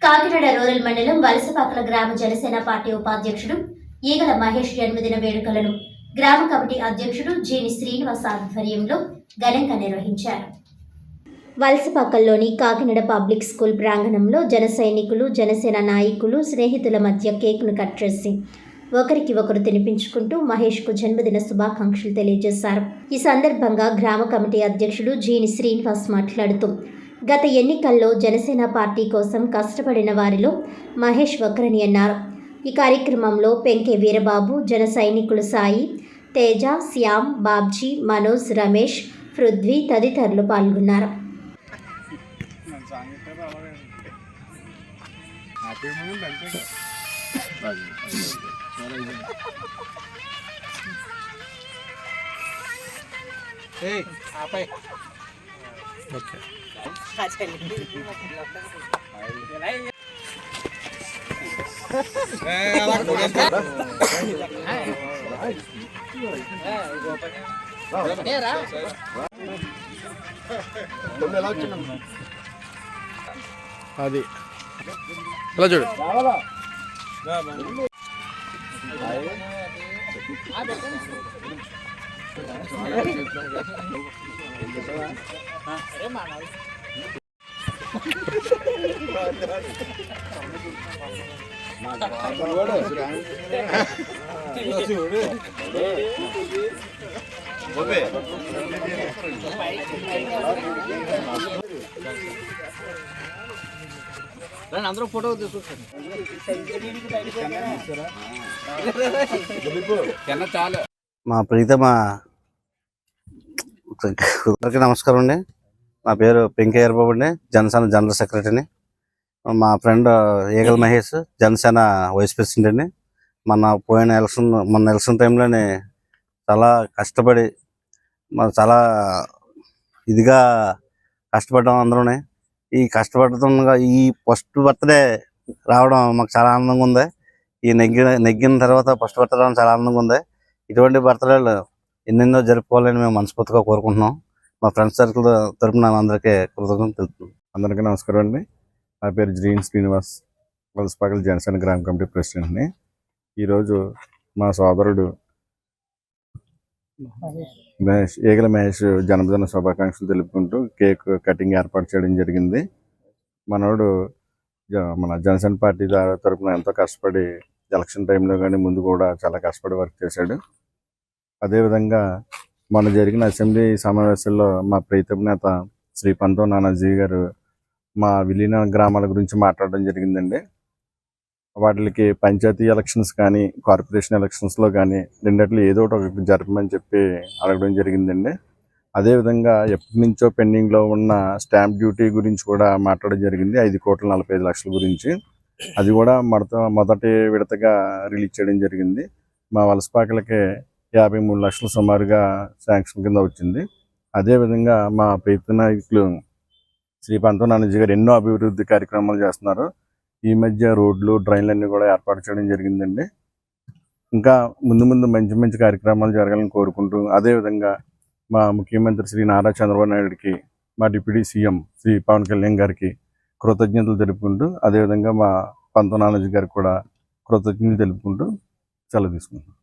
Kakinada rural మండలం వలసపాకల గ్రామ Janasena party ఉపాధ్యక్షుడు ఈగల మహేష్ జన్మదిన వేడుకలను గ్రామ కమిటీ అధ్యక్షుడు జీని శ్రీనివాస్ ఆధ్వర్యంలో ఘనంగా నిర్వహించారు. వలసపాకల్లోని కాకినాడ పబ్లిక్ స్కూల్ ప్రాంగణంలో జన సైనికులు, జనసేన నాయకులు, స్నేహితుల మధ్య కేక్ను కట్ చేసి ఒకరికి ఒకరు తినిపించుకుంటూ మహేష్కు జన్మదిన శుభాకాంక్షలు తెలియజేశారు. ఈ సందర్భంగా గ్రామ కమిటీ అధ్యక్షుడు జీని శ్రీనివాస్ మాట్లాడుతూ, గత ఎన్నికల్లో జనసేన పార్టీ కోసం కష్టపడిన వారిలో మహేష్ ఒకరని అన్నారు. ఈ కార్యక్రమంలో పెంకే వీరబాబు, జన సైనికులు సాయి, తేజ, శ్యామ్, బాబ్జీ, మనోజ్, రమేష్, పృథ్వీ తదితరులు పాల్గొన్నారు. అది ఎలా చూడు అందరూ ఫోటో తీసుకుంటారు. మా ప్రీతమ నమస్కారం అండి. నా పేరు పెంకే వీరబాబు అండి, జనసేన జనరల్ సెక్రటరీని. మా ఫ్రెండ్ ఈగల మహేష్ జనసేన వైస్ ప్రెసిడెంట్ అండి. మొన్న ఎలక్షన్ టైంలోనే చాలా కష్టపడి చాలా ఇదిగా కష్టపడ్డాం అందరూనే. ఈ కష్టపడుతుండగా ఈ ఫస్ట్ బర్త్డే రావడం మాకు చాలా ఆనందంగా ఉంది. ఈ నెగ్గిన తర్వాత ఫస్ట్ బర్త్డే రావడం చాలా ఆనందంగా ఉంది. ఇటువంటి బర్త్డేలు ఎన్నెన్నో జరుపుకోవాలని మేము మనస్ఫూర్తిగా కోరుకుంటున్నాం. మా ఫ్రెండ్స్ సర్కిల్ తరపున అందరికీ కృతజ్ఞతలు తెలుపుతున్నాం. అందరికీ నమస్కారం అండి. నా పేరు జీని శ్రీనివాస్, వలసపాకల జనసేన గ్రామ కమిటీ ప్రెసిడెంట్ని. ఈరోజు మా సోదరుడు ఈగల మహేష్ జన్మదిన శుభాకాంక్షలు తెలుపుకుంటూ కేక్ కటింగ్ ఏర్పాటు చేయడం జరిగింది. మనోడు మన జనసేన పార్టీ తరఫున ఎంతో కష్టపడి ఎలక్షన్ టైంలో కానీ ముందు కూడా చాలా కష్టపడి వర్క్ చేశాడు. అదేవిధంగా మొన్న జరిగిన అసెంబ్లీ సమావేశాల్లో మా ప్రీతమ నేత శ్రీ పంతో నానాజీ గారు మా విలీన గ్రామాల గురించి మాట్లాడడం జరిగిందండి. వాటికి పంచాయతీ ఎలక్షన్స్ కానీ కార్పొరేషన్ ఎలక్షన్స్లో కానీ రెండిట్లో ఏదో ఒకటి జరపమని చెప్పి అడగడం జరిగిందండి. అదేవిధంగా ఎప్పటి నుంచో పెండింగ్లో ఉన్న స్టాంప్ డ్యూటీ గురించి కూడా మాట్లాడడం జరిగింది. 5,45,00,000 గురించి. అది కూడా మొదటి విడతగా రిలీజ్ చేయడం జరిగింది. మా వలసపాకలకి 53 లక్షలు సుమారుగా శాంక్షన్ కింద వచ్చింది. అదేవిధంగా మా ప్రీతి నాయకులు శ్రీ పంతో నానాజీ గారు ఎన్నో అభివృద్ధి కార్యక్రమాలు చేస్తున్నారు. ఈ మధ్య రోడ్లు, డ్రైన్లు అన్నీ కూడా ఏర్పాటు చేయడం జరిగిందండి. ఇంకా ముందు ముందు మంచి మంచి కార్యక్రమాలు జరగాలని కోరుకుంటూ, అదేవిధంగా మా ముఖ్యమంత్రి శ్రీ నారా చంద్రబాబు నాయుడికి, మా డిప్యూటీ సీఎం శ్రీ పవన్ కళ్యాణ్ గారికి కృతజ్ఞతలు తెలుపుకుంటూ, అదేవిధంగా మా పంతో నానాజీ గారికి కూడా కృతజ్ఞతలు తెలుపుకుంటూ సెలవు తీసుకుంటాం.